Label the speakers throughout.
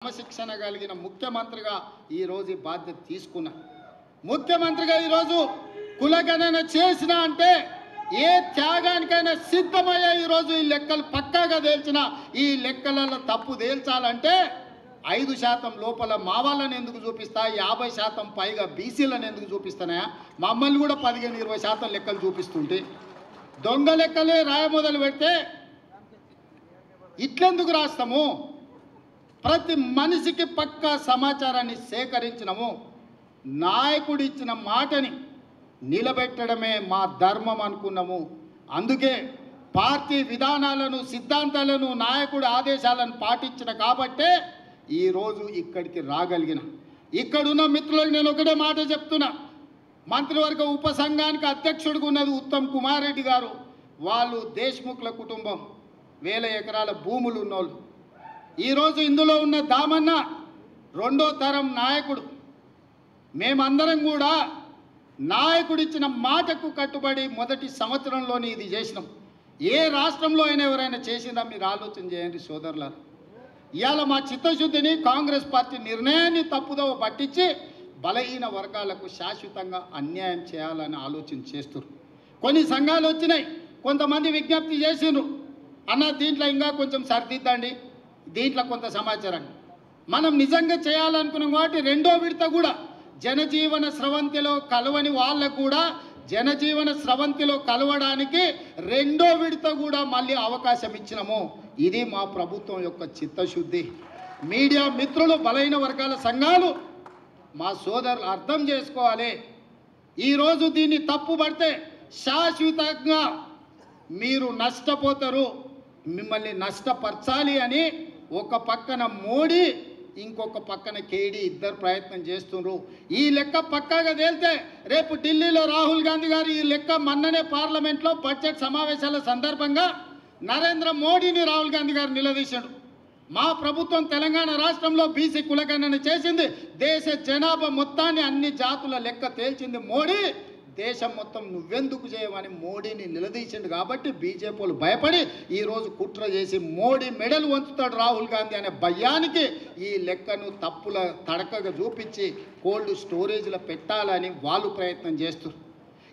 Speaker 1: క్రమశిక్షణ కలిగిన ముఖ్యమంత్రిగా ఈ రోజు బాధ్యత తీసుకున్నా. ముఖ్యమంత్రిగా ఈ రోజు కులగణన చేసిన అంటే ఏ త్యాగానికైనా సిద్ధమయ్యే ఈ రోజు ఈ లెక్కలు పక్కాగా తేల్చిన ఈ లెక్కలలో తప్పు తేల్చాలంటే 5% లోపల మా వాళ్ళని ఎందుకు చూపిస్తా, 50% పైగా బీసీలను ఎందుకు చూపిస్తానా, మమ్మల్ని కూడా 15-20% లెక్కలు చూపిస్తుంటే దొంగ లెక్కలే రాయ మొదలు పెడితే ఇట్లెందుకు రాస్తాము? ప్రతి మనిషికి పక్కా సమాచారాన్ని సేకరించినము. నాయకుడు ఇచ్చిన మాటని నిలబెట్టడమే మా ధర్మం అనుకున్నాము. అందుకే పార్టీ విధానాలను సిద్ధాంతాలను నాయకుడి ఆదేశాలను పాటించిన కాబట్టే ఈరోజు ఇక్కడికి రాగలిగిన. ఇక్కడున్న మిత్రులకు నేను ఒకటే మాట చెప్తున్నా. మంత్రివర్గ ఉపసంఘానికి అధ్యక్షుడిగా ఉన్నది ఉత్తమ్ కుమార్ రెడ్డి గారు. వాళ్ళు దేశ్ముఖ్ల కుటుంబం, 1000 ఎకరాల భూములు ఉన్నోళ్ళు. ఈరోజు ఇందులో ఉన్న దామన్న 2వ తరం నాయకుడు. మేమందరం కూడా నాయకుడిచ్చిన మాటకు కట్టుబడి మొదటి సంవత్సరంలోనే ఇది చేసినాం. ఏ రాష్ట్రంలో అయినా ఎవరైనా చేసిందా మీరు ఆలోచన చేయండి సోదరులారా. ఇవాళ మా చిత్తశుద్ధిని కాంగ్రెస్ పార్టీ నిర్ణయాన్ని తప్పుదోవ పట్టించి బలహీన వర్గాలకు శాశ్వతంగా అన్యాయం చేయాలని ఆలోచన చేస్తున్నారు. కొన్ని సంఘాలు వచ్చినాయి, కొంతమంది విజ్ఞప్తి చేసిండ్రు, అన్న దీంట్లో ఇంకా కొంచెం సరిదిద్దండి, దీంట్లో కొంత సమాచారాన్ని మనం నిజంగా చేయాలనుకున్నాం. కాబట్టి 2వ విడత కూడా జనజీవన స్రవంతిలో కలవని వాళ్ళకు కూడా జనజీవన స్రవంతిలో కలవడానికి 2వ విడత కూడా మళ్ళీ అవకాశం ఇచ్చినాము. ఇది మా ప్రభుత్వం యొక్క చిత్తశుద్ధి. మీడియా మిత్రులు, బలహీన వర్గాల సంఘాలు, మా సోదరులు అర్థం చేసుకోవాలి. ఈరోజు దీన్ని తప్పుపడితే శాశ్వతంగా మీరు నష్టపోతారు. మిమ్మల్ని నష్టపరచాలి అని ఒక పక్కన మోడీ, ఇంకొక పక్కన కేడీ ఇద్దరు ప్రయత్నం చేస్తున్నారు. ఈ లెక్క పక్కాగా తేలితే రేపు ఢిల్లీలో రాహుల్ గాంధీ గారు ఈ లెక్క మొన్ననే పార్లమెంట్లో బడ్జెట్ సమావేశాల సందర్భంగా నరేంద్ర మోడీని రాహుల్ గాంధీ గారు నిలదీశాడు. మా ప్రభుత్వం తెలంగాణ రాష్ట్రంలో బీసీ కులగణన చేసింది, దేశ జనాభా మొత్తాన్ని అన్ని జాతుల లెక్క తేల్చింది మోడీ, దేశం మొత్తం నువ్వెందుకు చేయమని మోడీని నిలదీసిండు. కాబట్టి బీజేపీలు భయపడి ఈరోజు కుట్ర చేసి మోడీ మెడలు వంచుతాడు రాహుల్ గాంధీ అనే భయానికి ఈ లెక్కను తప్పుల తడకగా చూపించి కోల్డ్ స్టోరేజ్లో పెట్టాలని వాళ్ళు ప్రయత్నం చేస్తారు.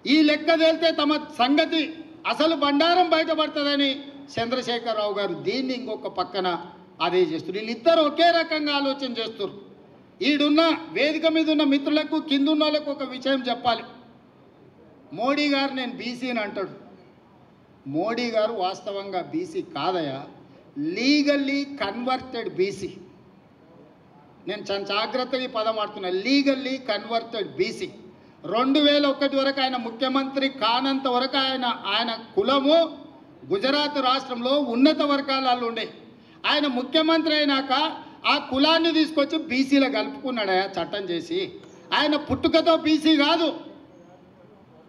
Speaker 1: ఈ లెక్క తేలితే తమ సంగతి అసలు బండారం బయటపడుతుందని చంద్రశేఖరరావు గారు దీన్ని ఇంకొక పక్కన అదే చేస్తారు. వీళ్ళిద్దరు ఒకే రకంగా ఆలోచన చేస్తారు. ఈడున్న వేదిక మీద ఉన్న మిత్రులకు, కింద ఉన్న వాళ్ళకు ఒక విషయం చెప్పాలి. మోడీ గారు నేను బీసీని అంటాడు. మోడీ గారు వాస్తవంగా బీసీ కాదయా, లీగల్లీ కన్వర్టెడ్ బీసీ. నేను చాలా జాగ్రత్తగా ఈ పదం ఆడుతున్నా, లీగల్లీ కన్వర్టెడ్ బీసీ. 2001 వరకు ఆయన ముఖ్యమంత్రి కానంత వరకు ఆయన కులము గుజరాత్ రాష్ట్రంలో ఉన్నత వర్గాలలో ఉండే. ఆయన ముఖ్యమంత్రి అయినాక ఆ కులాన్ని తీసుకొచ్చి బీసీలో కలుపుకున్నాడయా చట్టం చేసి. ఆయన పుట్టుకతో బీసీ కాదు,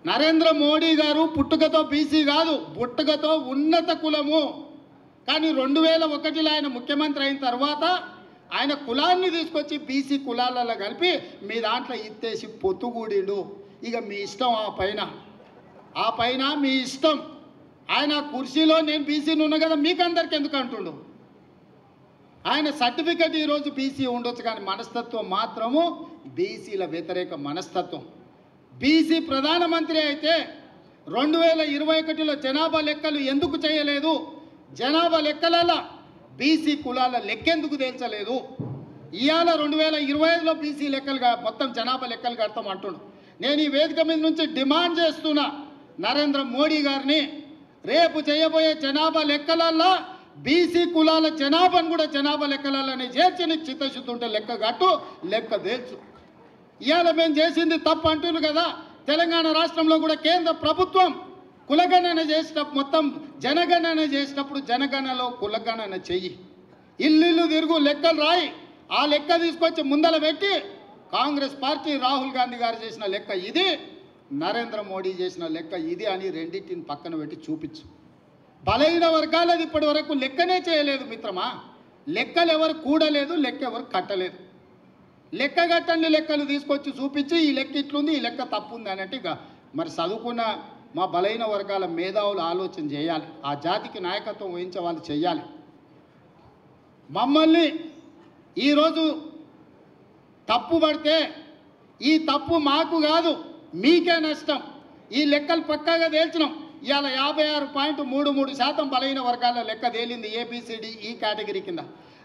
Speaker 1: నరేంద్ర మోడీ గారు పుట్టుకతో బీసీ కాదు, పుట్టుకతో ఉన్నత కులము. కానీ 2001లో ఆయన ముఖ్యమంత్రి అయిన తర్వాత ఆయన కులాన్ని తీసుకొచ్చి బీసీ కులాలలో కలిపి మీ దాంట్లో ఇత్తేసి పొత్తుగూడిండు. ఇక మీ ఇష్టం, ఆ పైన మీ ఇష్టం. ఆయన కుర్చీలో నేను బీసీని ఉన్నా కదా మీకు అందరికి ఎందుకు అంటుండు. ఆయన సర్టిఫికెట్ ఈరోజు బీసీ ఉండొచ్చు, కానీ మనస్తత్వం మాత్రము బీసీల వ్యతిరేక మనస్తత్వం. బీసీ ప్రధానమంత్రి అయితే 2021లో జనాభా లెక్కలు ఎందుకు చేయలేదు, జనాభా లెక్కలలో బీసీ కులాల లెక్కెందుకు తేల్చలేదు. ఇవాళ 2025లో బీసీ లెక్కలుగా మొత్తం జనాభా లెక్కలు కడతాం అంటున్నాడు. నేను ఈ వేదిక మీద నుంచి డిమాండ్ చేస్తున్నా నరేంద్ర మోడీ గారిని, రేపు చేయబోయే జనాభా లెక్కలల్లో బీసీ కులాల జనాభాను కూడా జనాభా లెక్కలనే చేర్చి నీకు చిత్తశుద్ధి ఉంటే లెక్క కట్టు, లెక్క తేల్చు. ఇవాళ మేము చేసింది తప్పు అంటున్నారు కదా. తెలంగాణ రాష్ట్రంలో కూడా కేంద్ర ప్రభుత్వం కులగణన చేసేటప్పుడు, మొత్తం జనగణన చేసేటప్పుడు జనగణనలో కులగణన చెయ్యి, ఇల్లు తిరుగు లెక్కలు రాయి, ఆ లెక్క తీసుకొచ్చి ముందల పెట్టి కాంగ్రెస్ పార్టీ రాహుల్ గాంధీ గారు చేసిన లెక్క ఇది, నరేంద్ర మోడీ చేసిన లెక్క ఇది అని రెండింటిని పక్కన పెట్టి చూపించు. బలహీన వర్గాలది ఇప్పటి వరకు లెక్కనే చేయలేదు మిత్రమా. లెక్కలు ఎవరు కూడలేదు, లెక్క ఎవరు కట్టలేదు. లెక్క కట్టండి లెక్కలు తీసుకొచ్చి చూపించి ఈ లెక్క ఇట్లుంది, ఈ లెక్క తప్పు ఉంది అన్నట్టు ఇక మరి చదువుకున్న మా బలహీన వర్గాల మేధావులు ఆలోచన చేయాలి. ఆ జాతికి నాయకత్వం వహించే వాళ్ళు చేయాలి. మమ్మల్ని ఈరోజు తప్పు పడితే ఈ తప్పు మాకు కాదు మీకే నష్టం. ఈ లెక్కలు పక్కాగా తేల్చినాం. ఇవాళ 56.33% బలహీన వర్గాల లెక్క తేలింది ఏబిసిడి ఈ కేటగిరీ కింద.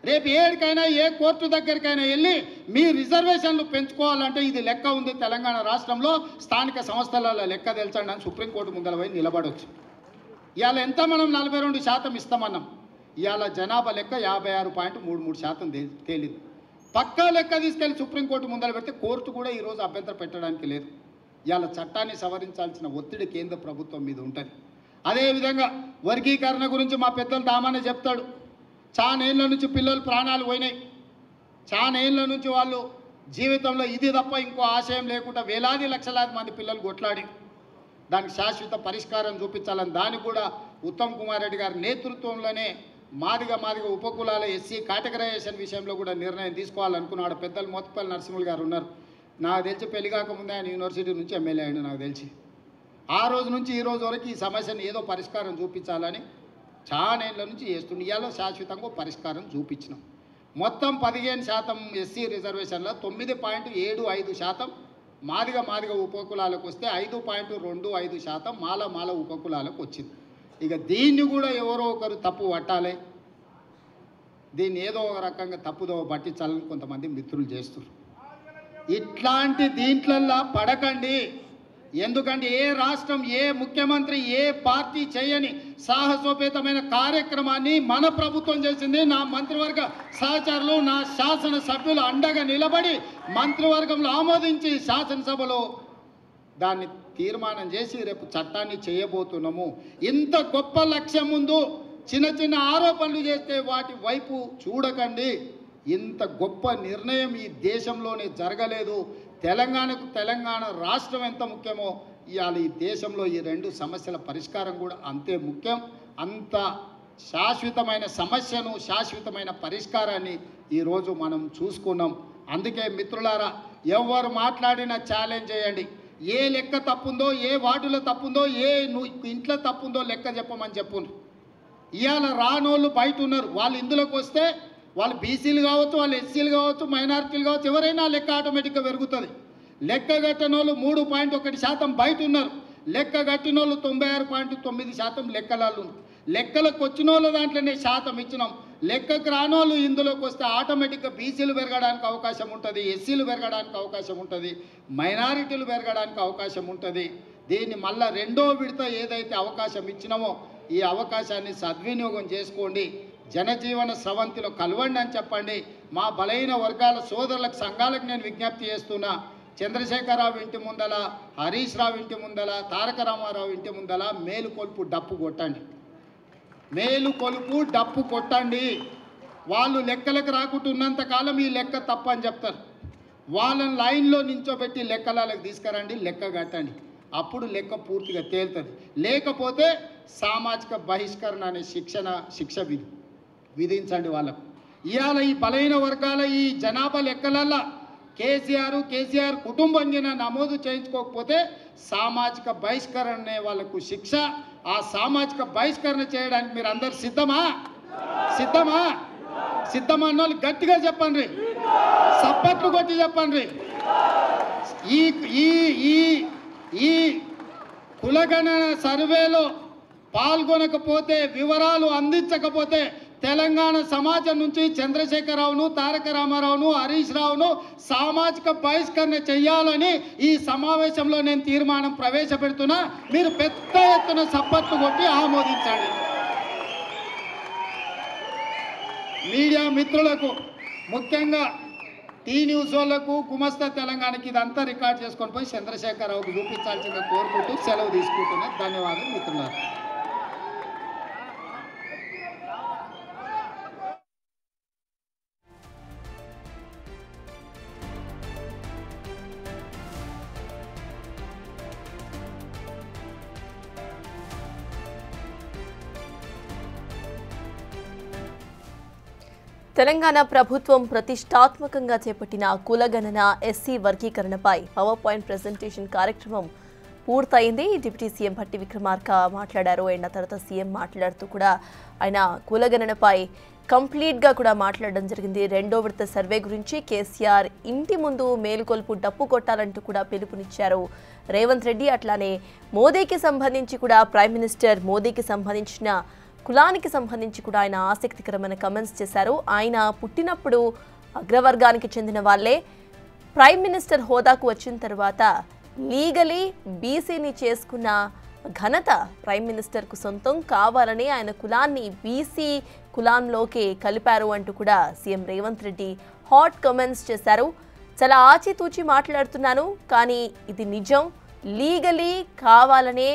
Speaker 1: రేపు ఏడికైనా ఏ కోర్టు దగ్గరికైనా వెళ్ళి మీ రిజర్వేషన్లు పెంచుకోవాలంటే ఇది లెక్క ఉంది తెలంగాణ రాష్ట్రంలో, స్థానిక సంస్థలలో లెక్క తెల్చండి అని సుప్రీంకోర్టు ముందర పోయి నిలబడవచ్చు. ఇవాళ ఎంత మనం 42% ఇస్తామన్నాం. ఇవాళ జనాభా లెక్క 56.33% తేలింది. పక్కా లెక్క తీసుకెళ్ళి సుప్రీంకోర్టు ముందర పెడితే కోర్టు కూడా ఈరోజు అభ్యంతరం పెట్టడానికి లేదు. ఇవాళ చట్టాన్ని సవరించాల్సిన ఒత్తిడి కేంద్ర ప్రభుత్వం మీద ఉంటుంది. అదేవిధంగా వర్గీకరణ గురించి మా పెద్దలు దామానే చెప్తాడు. చాలా ఏళ్ళ నుంచి పిల్లలు ప్రాణాలు పోయినాయి. చాలా ఏళ్ళ నుంచి వాళ్ళు జీవితంలో ఇది తప్ప ఇంకో ఆశయం లేకుండా వేలాది లక్షలాది మంది పిల్లలు కొట్లాడి దానికి శాశ్వత పరిష్కారం చూపించాలని దానికి కూడా ఉత్తమ్ కుమార్ రెడ్డి గారి నేతృత్వంలోనే మాదిగ ఉపకులాల ఎస్సీ కేటగరైజేషన్ విషయంలో కూడా నిర్ణయం తీసుకోవాలనుకున్నాడు. పెద్దలు మోత్పల్లి నరసింహులు గారు ఉన్నారు. నాకు తెలిసి పెళ్లి కాకముందే ఆయన యూనివర్సిటీ నుంచి ఎమ్మెల్యే అయ్యాడు. నాకు తెలిసి ఆ రోజు నుంచి ఈ రోజు వరకు ఈ సమస్యను ఏదో పరిష్కారం చూపించాలని చాలా ఏళ్ళ నుంచి చేస్తుంది. ఇవాళ శాశ్వతంగా పరిష్కారం చూపించినాం. మొత్తం 15% ఎస్సీ రిజర్వేషన్లో 9.75% మాదిగ ఉపకులాలకు వస్తే 5.25% మాల ఉపకులాలకు వచ్చింది. ఇక దీన్ని కూడా ఎవరో ఒకరు తప్పు పట్టాలి, దీన్ని ఏదో ఒక రకంగా తప్పుదో పట్టించాలని కొంతమంది మిత్రులు చేస్తున్నారు. ఇట్లాంటి దీంట్లల్లా పడకండి. ఎందుకంటే ఏ రాష్ట్రం, ఏ ముఖ్యమంత్రి, ఏ పార్టీ చేయని సాహసోపేతమైన కార్యక్రమాన్ని మన ప్రభుత్వం చేసింది. నా మంత్రివర్గ సహచరులు, నా శాసనసభ్యులు అండగా నిలబడి మంత్రివర్గంలో ఆమోదించి శాసనసభలో దాన్ని తీర్మానం చేసి రేపు చట్టాన్ని చేయబోతున్నాము. ఇంత గొప్ప లక్ష్యం ముందు చిన్న ఆరోపణలు చేస్తే వాటి వైపు చూడకండి. ఇంత గొప్ప నిర్ణయం ఈ దేశంలోనే జరగలేదు. తెలంగాణ రాష్ట్రం ఎంత ముఖ్యమో ఇవాళ ఈ దేశంలో ఈ రెండు సమస్యల పరిష్కారం కూడా అంతే ముఖ్యం. అంత శాశ్వతమైన సమస్యను, శాశ్వతమైన పరిష్కారాన్ని ఈరోజు మనం చూసుకున్నాం. అందుకే మిత్రులారా, ఎవరు మాట్లాడినా ఛాలెంజ్ చేయండి. ఏ లెక్క తప్పుందో, ఏ వార్డులో తప్పుందో, ఏ ఇంట్లో తప్పుందో లెక్క చెప్పమని చెప్పుండ్రు. ఇవాళ రానోళ్ళు బయట ఉన్నారు. వాళ్ళు ఇందులోకి వస్తే వాళ్ళు బీసీలు కావచ్చు, వాళ్ళు ఎస్సీలు కావచ్చు, మైనారిటీలు కావచ్చు, ఎవరైనా లెక్క ఆటోమేటిక్గా పెరుగుతుంది. లెక్క కట్టిన వాళ్ళు 3.1% బయట ఉన్నారు. లెక్క కట్టిన వాళ్ళు 96.9% లెక్కలలో. లెక్కలకు వచ్చిన వాళ్ళ దాంట్లోనే శాతం ఇచ్చినాం. లెక్కకు రానోళ్ళు ఇందులోకి వస్తే ఆటోమేటిక్గా బీసీలు పెరగడానికి అవకాశం ఉంటుంది, ఎస్సీలు పెరగడానికి అవకాశం ఉంటుంది, మైనారిటీలు పెరగడానికి అవకాశం ఉంటుంది. దీన్ని మళ్ళీ రెండో విడత ఏదైతే అవకాశం ఇచ్చినామో ఈ అవకాశాన్ని సద్వినియోగం చేసుకోండి. జనజీవన స్రవంతిలో కలవండి అని చెప్పండి. మా బలహీన వర్గాల సోదరులకు, సంఘాలకు నేను విజ్ఞప్తి చేస్తున్నా. చంద్రశేఖరరావు ఇంటి ముందల, హరీష్ రావు ఇంటి ముందల, తారక రామారావు ఇంటి ముందల మేలుకొలుపు డప్పు కొట్టండి. మేలుకొలుపు డప్పు కొట్టండి. వాళ్ళు లెక్కలకు రాకుంటున్నంత కాలం ఈ లెక్క తప్పని చెప్తారు. వాళ్ళని లైన్లో నించోబెట్టి లెక్కలకు తీసుకురండి, లెక్క కట్టండి. అప్పుడు లెక్క పూర్తిగా తేలుతుంది. లేకపోతే సామాజిక బహిష్కరణ అనే శిక్ష విధించండి వాళ్ళకు. ఇవాళ ఈ బలహీన వర్గాల ఈ జనాభా లెక్కలల్లో కేసీఆర్ కుటుంబం నమోదు చేయించుకోకపోతే సామాజిక బహిష్కరణనే వాళ్ళకు శిక్ష. ఆ సామాజిక బహిష్కరణ చేయడానికి మీరు అందరు సిద్ధమా అన్న వాళ్ళు గట్టిగా చెప్పండి, సప్పట్లు కొట్టి చెప్పండి. ఈ కులగణన సర్వేలో పాల్గొనకపోతే, వివరాలు అందించకపోతే తెలంగాణ సమాజం నుంచి చంద్రశేఖరరావును, తారక రామారావును, హరీష్ రావును సామాజిక బహిష్కరణ చేయాలని ఈ సమావేశంలో నేను తీర్మానం ప్రవేశపెడుతున్నా. మీరు పెద్ద ఎత్తున సప్పట్లు కొట్టి ఆమోదించండి. మీడియా మిత్రులకు, ముఖ్యంగా టీ న్యూస్ వాళ్ళకు, గుమస్తా తెలంగాణకి ఇదంతా రికార్డ్ చేసుకొని పోయి చంద్రశేఖరరావుకు చూపించాల్సిందిగా కోరుకుంటూ సెలవు తీసుకుంటున్నా. ధన్యవాదాలు మిత్రులారా.
Speaker 2: తెలంగాణ ప్రభుత్వం ప్రతిష్టాత్మకంగా చేపట్టిన కులగణన, ఎస్సీ వర్గీకరణపై పవర్ పాయింట్ ప్రెజెంటేషన్ కార్యక్రమం పూర్తయింది. డిప్యూటీ సీఎం భట్టి విక్రమార్క మాట్లాడారు. అండ్ ఆ తర్వాత సీఎం మాట్లాడుతూ కూడా ఆయన కులగణనపై కంప్లీట్గా కూడా మాట్లాడడం జరిగింది. రెండో విడత సర్వే గురించి కేసీఆర్ ఇంటి ముందు మేలుకొల్పు డప్పు కొట్టాలంటూ కూడా పిలుపునిచ్చారు రేవంత్ రెడ్డి. అట్లానే మోదీకి సంబంధించి కూడా ప్రైమ్ మినిస్టర్ మోదీకి సంబంధించిన కులానికి సంబంధించి కూడా ఆయన ఆసక్తికరమైన కమెంట్స్ చేశారు. ఆయన పుట్టినప్పుడు అగ్రవర్గానికి చెందిన వాళ్ళే ప్రైమ్ మినిస్టర్ హోదాకు వచ్చిన తర్వాత లీగలీ బీసీని చేసుకున్న ఘనత ప్రైమ్ మినిస్టర్కు సొంతం కావాలని ఆయన కులాన్ని బీసీ కులంలోకి కలిపారు అంటూ కూడా CM Revanth Reddy hot comments చేశారు. చాలా ఆచితూచి మాట్లాడుతున్నాను, కానీ ఇది నిజం, లీగలీ కావాలనే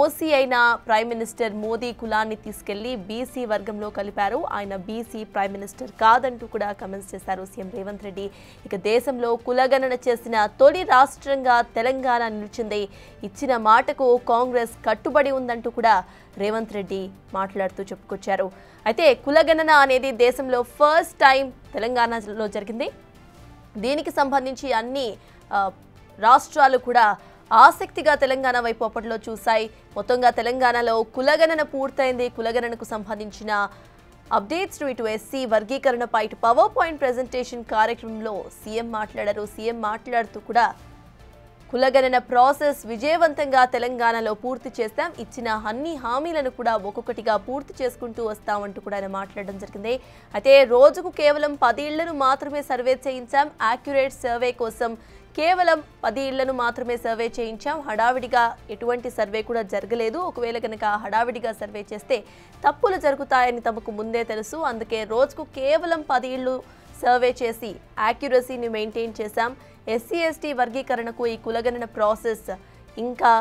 Speaker 2: ఓసీ అయిన ప్రైమ్ మినిస్టర్ మోదీ కులాన్ని తీసుకెళ్లి బీసీ వర్గంలో కలిపారు. ఆయన బీసీ ప్రైమ్ మినిస్టర్ కాదంటూ కూడా కమెంట్స్ చేశారు సీఎం రేవంత్ రెడ్డి. ఇక దేశంలో కులగణన చేసిన తొలి రాష్ట్రంగా తెలంగాణ నిలిచింది. ఇచ్చిన మాటకు కాంగ్రెస్ కట్టుబడి ఉందంటూ కూడా రేవంత్ రెడ్డి మాట్లాడుతూ చెప్పుకొచ్చారు. అయితే కులగణన అనేది దేశంలో ఫస్ట్ టైం తెలంగాణలో జరిగింది. దీనికి సంబంధించి అన్ని రాష్ట్రాలు కూడా ఆసక్తిగా తెలంగాణ వైపు అప్పట్లో చూశాయి. మొత్తంగా తెలంగాణలో కులగణన పూర్తయింది. కులగణనకు సంబంధించిన అప్డేట్స్ ఇటు ఎస్సీ వర్గీకరణపై ఇటు పవర్ పాయింట్ ప్రెజెంటేషన్ కార్యక్రమంలో సీఎం మాట్లాడారు. సీఎం మాట్లాడుతూ కూడా కులగణన ప్రాసెస్ విజయవంతంగా తెలంగాణలో పూర్తి చేస్తాం, ఇచ్చిన అన్ని హామీలను కూడా ఒక్కొక్కటిగా పూర్తి చేసుకుంటూ వస్తామంటూ కూడా ఆయన మాట్లాడడం జరిగింది. అయితే రోజుకు కేవలం 10 ఇళ్లను మాత్రమే సర్వే చేయించాం. యాక్యురేట్ సర్వే కోసం కేవలం 10 ఇళ్లను మాత్రమే సర్వే చేయించాం. హడావిడిగా ఎటువంటి సర్వే కూడా జరగలేదు. ఒకవేళ కనుక హడావిడిగా సర్వే చేస్తే తప్పులు జరుగుతాయని తమకు ముందే తెలుసు. అందుకే రోజుకు కేవలం 10 ఇళ్లు సర్వే చేసి యాక్యురసీని మెయింటైన్ చేశాం. ఎస్సీ ఎస్టీ వర్గీకరణకు ఈ కులగణన ప్రాసెస్ ఇంకా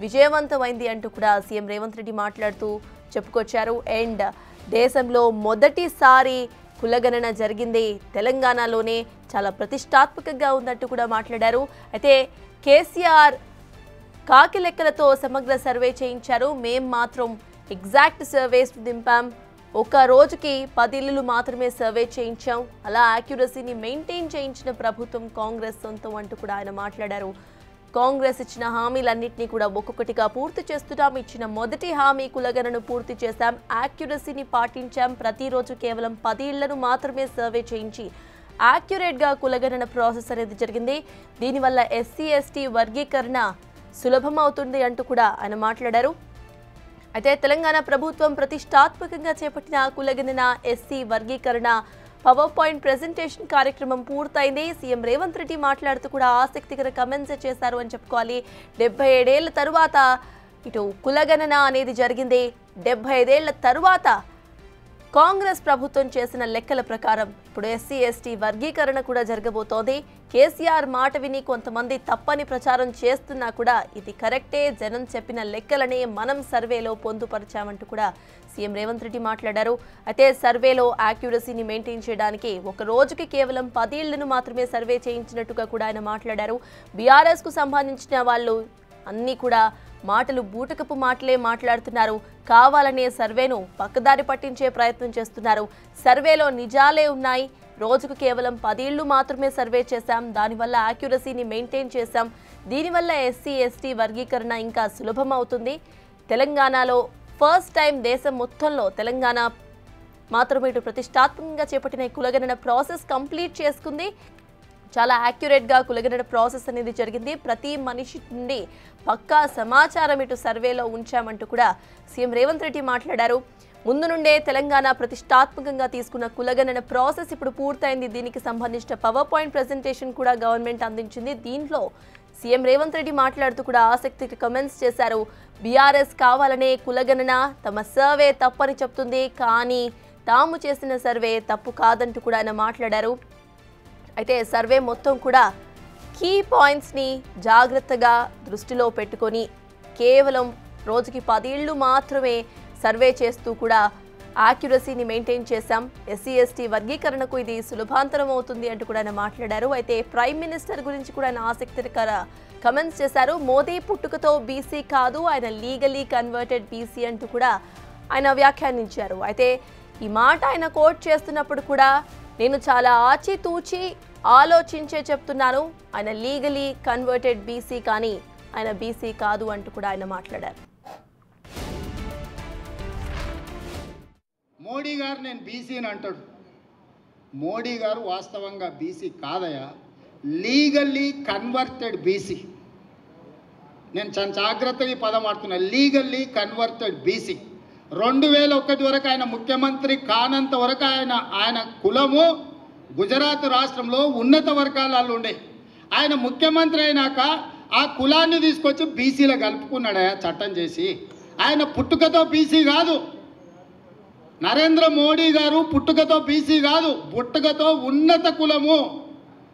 Speaker 2: విజయవంతమైంది అంటూ కూడా సీఎం రేవంత్ రెడ్డి మాట్లాడుతూ చెప్పుకొచ్చారు. అండ్ దేశంలో మొదటిసారి కులగణన జరిగింది తెలంగాణలోనే, చాలా ప్రతిష్టాత్మకంగా ఉందంటూ కూడా మాట్లాడారు. అయితే కేసీఆర్ కాకి లెక్కలతో సమగ్ర సర్వే చేయించారు. మేం మాత్రం ఎగ్జాక్ట్ సర్వేస్ దింపాం. ఒక రోజుకి 10 ఇళ్లు మాత్రమే సర్వే చేయించాం. అలా యాక్యురసీని మెయింటైన్ చేయించిన ప్రభుత్వం కాంగ్రెస్ సొంతం అంటూ కూడా ఆయన మాట్లాడారు. కాంగ్రెస్ ఇచ్చిన హామీలన్నింటినీ కూడా ఒక్కొక్కటిగా పూర్తి చేస్తున్నాం. ఇచ్చిన మొదటి హామీ కులగణను పూర్తి చేశాం. యాక్యురసీని పాటించాం. ప్రతిరోజు కేవలం 10 ఇళ్లను మాత్రమే సర్వే చేయించి యాక్యురేట్గా కులగణన ప్రాసెస్ అనేది జరిగింది. దీనివల్ల ఎస్సీ ఎస్టీ వర్గీకరణ సులభం అవుతుంది అంటూ కూడా ఆయన మాట్లాడారు. అయితే తెలంగాణ ప్రభుత్వం ప్రతిష్టాత్మకంగా చేపట్టిన కులగణన ఎస్సీ వర్గీకరణ పవర్ పాయింట్ ప్రెజెంటేషన్ కార్యక్రమం పూర్తయింది. సీఎం రేవంత్ రెడ్డి మాట్లాడుతూ కూడా ఆసక్తికర కమెంట్స్ చేశారు అని చెప్పుకోవాలి. 77 ఏళ్ల తరువాత ఇటు కులగణన అనేది జరిగింది. 75 ఏళ్ల తరువాత కాంగ్రెస్ ప్రభుత్వం చేసిన లెక్కల ప్రకారం ఇప్పుడు ఎస్సీ ఎస్టీ వర్గీకరణ కూడా జరగబోతోంది. కేసీఆర్ మాట విని కొంతమంది తప్పని ప్రచారం చేస్తున్నా కూడా ఇది కరెక్టే, జనం చెప్పిన లెక్కలనే మనం సర్వేలో పొందుపరిచామంటూ కూడా సీఎం రేవంత్ రెడ్డి మాట్లాడారు. అయితే సర్వేలో యాక్యురసీని మెయింటైన్ చేయడానికి ఒక రోజుకి కేవలం 10 ఇళ్లను మాత్రమే సర్వే చేయించినట్టుగా కూడా ఆయన మాట్లాడారు. బీఆర్ఎస్కు సంబంధించిన వాళ్ళు అన్నీ కూడా మాటలు బూటకపు మాటలే మాట్లాడుతున్నారు. కావాలనే సర్వేను పక్కదారి పట్టించే ప్రయత్నం చేస్తున్నారు. సర్వేలో నిజాలే ఉన్నాయి. రోజుకు కేవలం 10 ఇళ్లు మాత్రమే సర్వే చేశాం. దానివల్ల యాక్యురసీని మెయింటైన్ చేశాం. దీనివల్ల ఎస్సీ ఎస్టీ వర్గీకరణ ఇంకా సులభం అవుతుంది. తెలంగాణలో ఫస్ట్ టైం దేశం మొత్తంలో తెలంగాణ మాత్రమే ఇటు ప్రతిష్టాత్మకంగా చేపట్టిన కులగణన ప్రాసెస్ కంప్లీట్ చేసుకుంది. చాలా యాక్యురేట్గా కులగణన ప్రాసెస్ అనేది జరిగింది. ప్రతి మనిషి నుండి పక్కా సమాచారం ఇటు సర్వేలో ఉంచామంటూ కూడా సీఎం రేవంత్ రెడ్డి మాట్లాడారు. ముందు నుండే తెలంగాణ ప్రతిష్టాత్మకంగా తీసుకున్న కులగణన ప్రాసెస్ ఇప్పుడు పూర్తయింది. దీనికి సంబంధించిన పవర్ పాయింట్ ప్రెజెంటేషన్ కూడా గవర్నమెంట్ అందించింది. దీంట్లో సీఎం రేవంత్ రెడ్డి మాట్లాడుతూ కూడా ఆసక్తికి కమెంట్స్ చేశారు. బీఆర్ఎస్ కావాలనే కులగణన తమ సర్వే తప్పని చెప్తుంది, కానీ తాము చేసిన సర్వే తప్పు కాదంటూ కూడా ఆయన మాట్లాడారు. అయితే సర్వే మొత్తం కూడా కీ పాయింట్స్ని జాగ్రత్తగా దృష్టిలో పెట్టుకొని కేవలం రోజుకి 10 ఇళ్లు మాత్రమే సర్వే చేస్తూ కూడా యాక్యురసీని మెయింటైన్ చేశాం. ఎస్సీ ఎస్టీ వర్గీకరణకు ఇది సులభాంతరం అవుతుంది అంటూ కూడా ఆయన మాట్లాడారు. అయితే ప్రైమ్ మినిస్టర్ గురించి కూడా ఆయన ఆసక్తికర కమెంట్స్ చేశారు. మోదీ పుట్టుకతో బీసీ కాదు, ఆయన లీగలీ కన్వర్టెడ్ బీసీ అంటూ కూడా ఆయన వ్యాఖ్యానించారు. అయితే ఈ మాట ఆయన కోట్ చేస్తున్నప్పుడు కూడా నేను చాలా ఆచితూచి ఆలోచించే చెప్తున్నాను. ఆయన లీగలీ కన్వర్టెడ్ బీసీ, కానీ ఆయన బీసీ కాదు అంటూ కూడా ఆయన మాట్లాడారు.
Speaker 1: మోడీ గారు నేను బీసీని అంటాడు. మోడీ గారు వాస్తవంగా బీసీ కాదయా, లీగల్లీ కన్వర్టెడ్ బీసీ. నేను చాలా జాగ్రత్తగా ఈ పదం వాడుతున్నా, లీగల్లీ కన్వర్టెడ్ బీసీ. 2001 వరకు ఆయన ముఖ్యమంత్రి కానంత వరకు ఆయన కులము గుజరాత్ రాష్ట్రంలో ఉన్నత వర్గాలలో ఉండే. ఆయన ముఖ్యమంత్రి అయినాక ఆ కులాన్ని తీసుకొచ్చి బీసీలో కలుపుకున్నాడయా చట్టం చేసి. ఆయన పుట్టుకతో బీసీ కాదు, నరేంద్ర మోడీ గారు పుట్టుకతో బీసీ కాదు, పుట్టుకతో ఉన్నత కులము.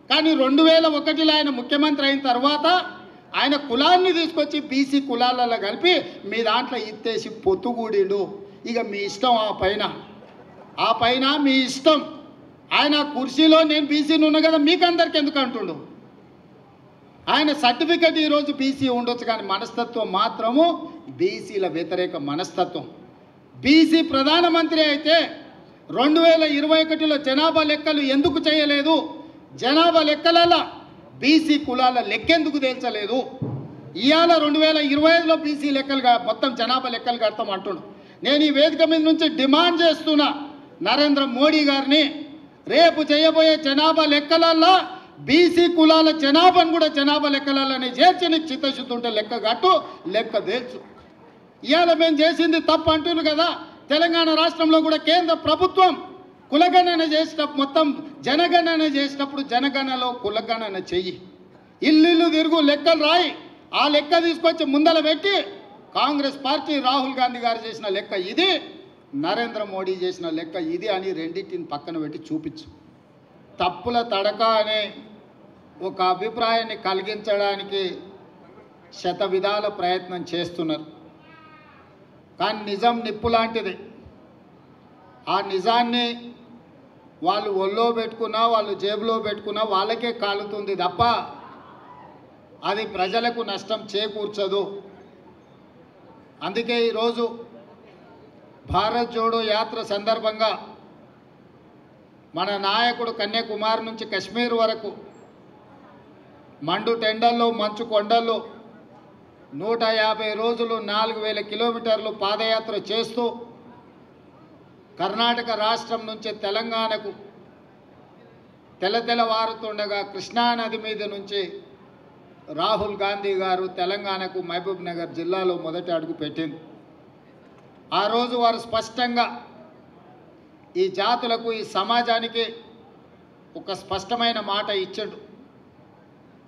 Speaker 1: కానీ 2001లో ఆయన ముఖ్యమంత్రి అయిన తర్వాత ఆయన కులాన్ని తీసుకొచ్చి బీసీ కులాలలో కలిపి మీ దాంట్లో ఇత్తేసి పొత్తుగూడిండు. ఇక మీ ఇష్టం, ఆ పైన మీ ఇష్టం. ఆయన కుర్చీలో నేను బీసీని ఉన్నా కదా మీకందరికి ఎందుకు అంటుండు. ఆయన సర్టిఫికెట్ ఈరోజు బీసీ ఉండొచ్చు, కానీ మనస్తత్వం మాత్రము బీసీల వ్యతిరేక మనస్తత్వం. బీసీ ప్రధానమంత్రి అయితే 2021లో జనాభా లెక్కలు ఎందుకు చేయలేదు, జనాభా లెక్కలలో బీసీ కులాల లెక్కెందుకు తేల్చలేదు. ఇవాళ 2025లో బీసీ లెక్కలుగా మొత్తం జనాభా లెక్కలు కడతాం అంటుండు. నేను ఈ వేదిక మీద నుంచి డిమాండ్ చేస్తున్నా నరేంద్ర మోడీ గారిని, రేపు చేయబోయే జనాభా లెక్కలల్లో బీసీ కులాల జనాభాను కూడా జనాభా లెక్కలలోనే చేర్చి నీకు చిత్తశుద్ధి ఉంటే లెక్క కట్టు, లెక్క తేల్చు. ఇవాళ మేము చేసింది తప్పు అంటున్నారు కదా. తెలంగాణ రాష్ట్రంలో కూడా కేంద్ర ప్రభుత్వం కులగణన చేసేటప్పుడు, మొత్తం జనగణన చేసేటప్పుడు జనగణనలో కులగణన చెయ్యి, ఇల్లు తిరుగు లెక్కలు రాయి. ఆ లెక్క తీసుకొచ్చి ముందల పెట్టి కాంగ్రెస్ పార్టీ రాహుల్ గాంధీ గారు చేసిన లెక్క ఇది, నరేంద్ర మోడీ చేసిన లెక్క ఇది అని రెండింటిని పక్కన పెట్టి చూపించు. తప్పుల తడక అనే ఒక అభిప్రాయాన్ని కలిగించడానికి శతవిధాల ప్రయత్నం చేస్తున్నారు. కానీ నిజం నిప్పు లాంటిది. ఆ నిజాన్ని వాళ్ళు ఒళ్ళో పెట్టుకున్నా, వాళ్ళు జేబులో పెట్టుకున్నా వాళ్ళకే కాలుతుంది తప్ప అది ప్రజలకు నష్టం చేకూర్చదు. అందుకే ఈరోజు భారత్ జోడో యాత్ర సందర్భంగా మన నాయకుడు కన్యాకుమారి నుంచి కశ్మీర్ వరకు మండు టెండల్లో మంచు కొండల్లో 150 రోజులు 4000 కిలోమీటర్లు పాదయాత్ర చేస్తూ కర్ణాటక రాష్ట్రం నుంచి తెలంగాణకు తెల్లవారుతుండగా కృష్ణానది మీద నుంచి రాహుల్ గాంధీ గారు తెలంగాణకు మహబూబ్ నగర్ జిల్లాలో మొదటి అడుగు పెట్టింది. ఆ రోజు వారు స్పష్టంగా ఈ జాతులకు, ఈ సమాజానికి ఒక స్పష్టమైన మాట ఇచ్చాడు.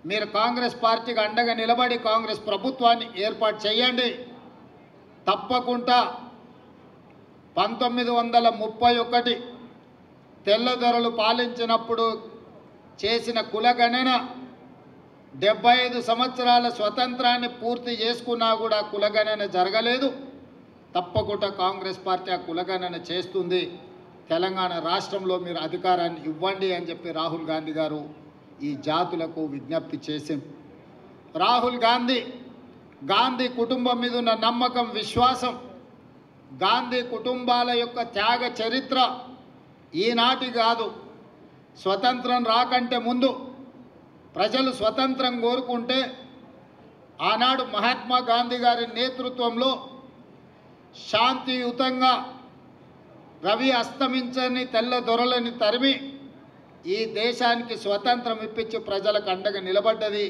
Speaker 1: మీరు కాంగ్రెస్ పార్టీకి అండగా నిలబడి కాంగ్రెస్ ప్రభుత్వాన్ని ఏర్పాటు చేయండి. తప్పకుండా 1931 తెల్లదొరలు పాలించినప్పుడు చేసిన కులగణన 75 సంవత్సరాల స్వతంత్రాన్ని పూర్తి చేసుకున్నా కూడా కులగణన జరగలేదు. తప్పకుండా కాంగ్రెస్ పార్టీ ఆ కులగణన చేస్తుంది. తెలంగాణ రాష్ట్రంలో మీరు అధికారాన్ని ఇవ్వండి అని చెప్పి రాహుల్ గాంధీ గారు ఈ జాతులకు విజ్ఞప్తి చేసింది. రాహుల్ గాంధీ కుటుంబం మీద ఉన్న నమ్మకం, విశ్వాసం, గాంధీ కుటుంబాల యొక్క త్యాగ చరిత్ర ఈనాటి కాదు. స్వతంత్రం రాకంటే ముందు ప్రజలు స్వతంత్రం కోరుకుంటే ఆనాడు మహాత్మా గాంధీ గారి నేతృత్వంలో శాంతియుతంగా రవి అస్తమించని తెల్ల దొరలని తరిమి ఈ దేశానికి స్వతంత్రం ఇప్పించి ప్రజలకు అండగా నిలబడ్డది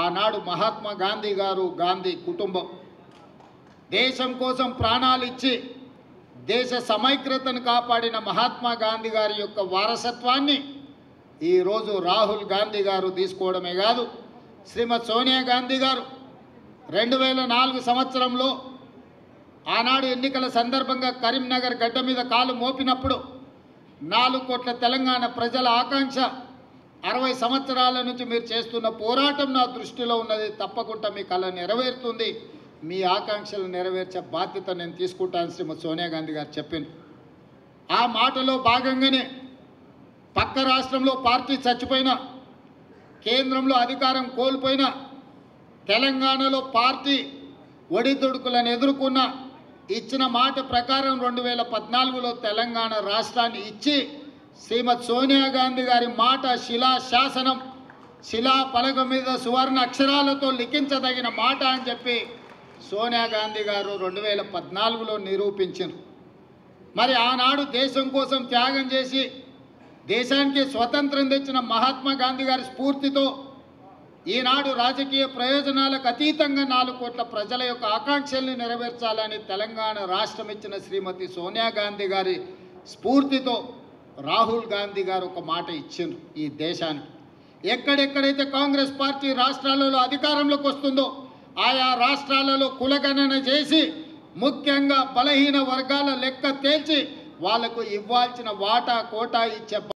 Speaker 1: ఆనాడు మహాత్మా గాంధీ గారు, గాంధీ కుటుంబం. దేశం కోసం ప్రాణాలు ఇచ్చి దేశ సమైక్యతను కాపాడిన మహాత్మా గాంధీ గారి యొక్క వారసత్వాన్ని ఈరోజు రాహుల్ గాంధీ గారు తీసుకోవడమే కాదు, శ్రీమతి సోనియా గాంధీ గారు 2004 సంవత్సరంలో ఆనాడు ఎన్నికల సందర్భంగా కరీంనగర్ గడ్డ మీద కాలు మోపినప్పుడు 4 కోట్ల తెలంగాణ ప్రజల ఆకాంక్ష, 60 సంవత్సరాల నుంచి మీరు చేస్తున్న పోరాటం నా దృష్టిలో ఉన్నది, తప్పకుండా మీ కళ నెరవేరుతుంది, మీ ఆకాంక్షలు నెరవేర్చే బాధ్యత నేను తీసుకుంటాను శ్రీమతి సోనియా గాంధీ గారు చెప్పింది. ఆ మాటలో భాగంగానే పక్క రాష్ట్రంలో పార్టీ చచ్చిపోయినా, కేంద్రంలో అధికారం కోల్పోయినా, తెలంగాణలో పార్టీ ఒడిదుడుకులను ఎదుర్కొన్న ఇచ్చిన మాట ప్రకారం 2014లో తెలంగాణ రాష్ట్రాన్ని ఇచ్చి శ్రీమతి సోనియా గాంధీ గారి మాట శిలా శాసనం శిలా పలక మీద సువర్ణ అక్షరాలతో లిఖించదగిన మాట అని చెప్పి సోనియా గాంధీ గారు 2014లో నిరూపించారు. మరి ఆనాడు దేశం కోసం త్యాగం చేసి దేశానికి స్వతంత్రం తెచ్చిన మహాత్మా గాంధీ గారి స్ఫూర్తితో ఈనాడు రాజకీయ ప్రయోజనాలకు అతీతంగా 4 కోట్ల ప్రజల యొక్క ఆకాంక్షల్ని నెరవేర్చాలని తెలంగాణ రాష్ట్రం ఇచ్చిన శ్రీమతి సోనియా గాంధీ గారి స్ఫూర్తితో రాహుల్ గాంధీ గారు ఒక మాట ఇచ్చిండ్రు ఈ దేశానికి. ఎక్కడెక్కడైతే కాంగ్రెస్ పార్టీ రాష్ట్రాలలో అధికారంలోకి వస్తుందో ఆయా రాష్ట్రాలలో కులగణన చేసి ముఖ్యంగా బలహీన వర్గాల లెక్క తేల్చి వాళ్లకు ఇవ్వాల్సిన వాటా కోటా ఇచ్చే